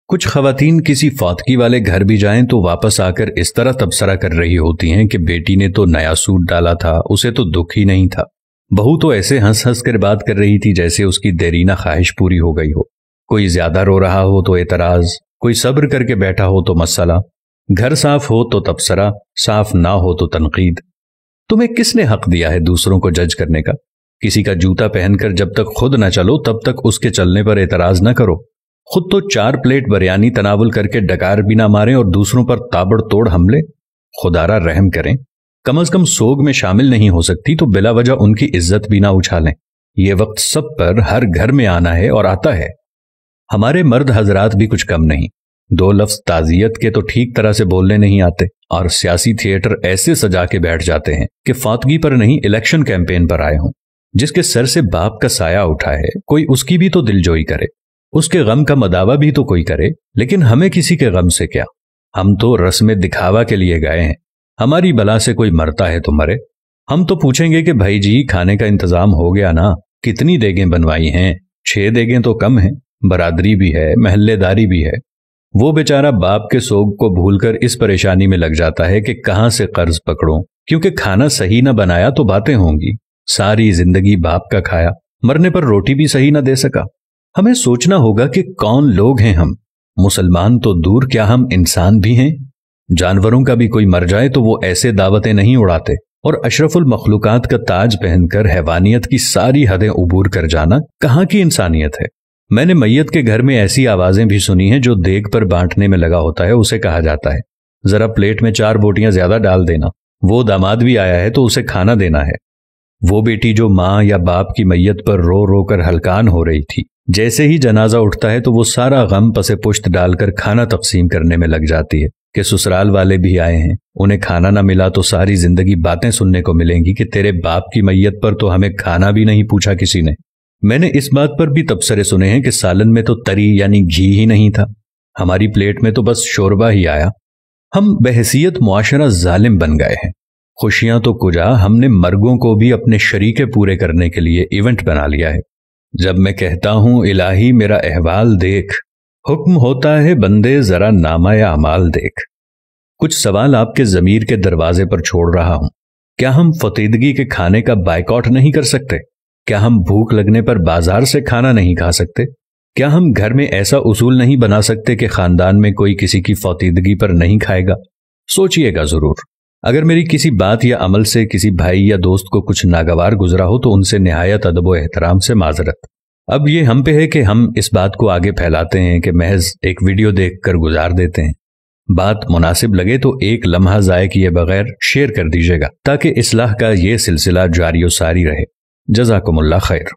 کچھ خواتین کسی فوتگی والے گھر بھی جائیں تو واپس آ کر اس طرح تبصرہ کر رہی ہوتی ہیں کہ بیٹی نے تو نیا سوٹ ڈالا تھا، اسے تو دکھ ہی نہیں تھا۔ بہو تو ایسے ہنس ہنس کر بات کر رہی تھی جیسے اس کی دیرینہ خواہش پوری ہو گئی ہو۔ کوئی زیادہ رو رہا ہو تو اعتراض، کوئی صبر کر کے بیٹھا ہو تو مسئلہ، گھر صاف ہو تو تبصرہ، صاف نہ ہو تو تنقید۔ تمہیں کس نے حق دیا ہے دوسروں کو جج کرنے کا؟ کسی کا جوتا پہن کر جب تک خود نہ چلو تب تک اس کے چلنے پر اعتراض نہ کرو۔ خود تو 4 پلیٹ بریانی تناول کر کے ڈکار بھی نہ ماریں اور دوسروں پر تابڑ توڑ حملے۔ خدارا رحم کریں، کم از کم سوگ میں شامل نہیں ہو سکتی تو بلا وجہ ان کی عزت بھی نہ اچھالیں۔ یہ وقت سب پر ہر گھر میں آنا ہے اور آتا ہے۔ ہمارے مرد حضرات بھی کچھ کم نہیں، 2 لفظ تعزیت کے تو ٹھیک طرح سے بولنے نہیں آتے، اور سیاسی تھیٹر ایسے سجا کے بیٹھ جاتے ہیں کہ فوتگی پر نہیں الیکشن کیمپین پر آئے ہوں۔ جس کے سر سے باپ کا سایہ اٹھا ہے کوئی اس کی بھی تو دلجوئی کرے، اس کے غم کا مداوع بھی تو کوئی کرے، لیکن ہمیں کسی کے غم سے کیا؟ ہم تو رسم دکھاوا کے لیے گئے ہیں۔ ہماری بلا سے کوئی مرتا ہے تو مرے، ہم تو پوچھیں گے کہ بھائی جی کھانے کا انتظام ہو گیا نا؟ کتنی دیگیں بنوائی ہیں؟ 6 دیگیں تو کم ہیں، برادری بھی ہے، محلے داری بھی ہے۔ وہ بیچارہ باپ کے سوگ کو بھول کر اس پریشانی میں لگ جاتا ہے کہ کہاں سے قرض پکڑوں، کیونکہ کھانا صحیح نہ بنایا تو باتیں ہوں گی۔ ساری زندگی باپ کا کھایا، مرنے پر روٹی بھی صحیح نہ دے سکا۔ ہمیں سوچنا ہوگا کہ کون لوگ ہیں ہم؟ مسلمان تو دور، کیا ہم انسان بھی ہیں؟ جانوروں کا بھی کوئی مر جائے تو وہ ایسے دعوتیں نہیں اڑاتے، اور اشرف المخلوقات کا تاج پہن کر حیوانیت کی ساری حدیں عبور کر جانا کہاں کی انسانیت ہے؟ میں نے میت کے گھر میں ایسی آوازیں بھی سنی ہیں جو دیگ پر بانٹنے میں لگا ہوتا ہے اسے کہا جاتا ہے ذرا پلیٹ میں 4 بوٹیاں زیادہ ڈال دینا، وہ داماد بھی آیا ہے تو اسے کھانا دینا ہے۔ وہ بیٹی جو ماں یا باپ کی میت پر رو رو کر ہلکان ہو رہی تھی، جیسے ہی جنازہ اٹھتا ہے تو وہ سارا غم پس پشت ڈال کر کھانا تقسیم کرنے میں لگ جاتی ہے کہ سسرال والے بھی آئے ہیں، انہیں کھانا نہ ملا تو ساری زندگی باتیں سننے کو ملیں گی کہ تیرے باپ کی میت پر تو ہمیں کھانا بھی نہیں پوچھا کسی نے۔ میں نے اس بات پر بھی تبصرے سنے ہیں کہ سالن میں تو تری یعنی گھی ہی نہیں تھا، ہماری پلیٹ میں تو بس شوربہ ہی آیا۔ ہم بحیثیت معاشرہ ظالم بن گئے ہیں۔ خوشیاں تو کجا، ہم نے مرگوں کو بھی اپنے شریکے پورے کرنے کے لیے ایونٹ بنا لیا ہے۔ جب میں کہتا ہوں الہی میرا احوال دیکھ، حکم ہوتا ہے بندے ذرا نامہ اعمال دیکھ۔ کچھ سوال آپ کے ضمیر کے دروازے پر چھوڑ رہا ہوں۔ کیا ہم فطیدگی کے کھانے کا بائیکاٹ نہیں کر سکتے؟ کیا ہم بھوک لگنے پر بازار سے کھانا نہیں کھا سکتے؟ کیا ہم گھر میں ایسا اصول نہیں بنا سکتے کہ خاندان میں کوئی کسی کی فطیدگی پر نہیں کھائے گا؟ سوچئے گا ضرور۔ اگر میری کسی بات یا عمل سے کسی بھائی یا دوست کو کچھ ناگوار گزرا ہو تو ان سے نہایت ادب و احترام سے معذرت۔ اب یہ ہم پہ ہے کہ ہم اس بات کو آگے پھیلاتے ہیں کہ محض ایک ویڈیو دیکھ کر گزار دیتے ہیں۔ بات مناسب لگے تو ایک لمحہ ضائع کیے بغیر شیئر کر دیجیے گا تاکہ اصلاح کا یہ سلسلہ جاری و ساری رہے۔ جزاکم اللہ خیر۔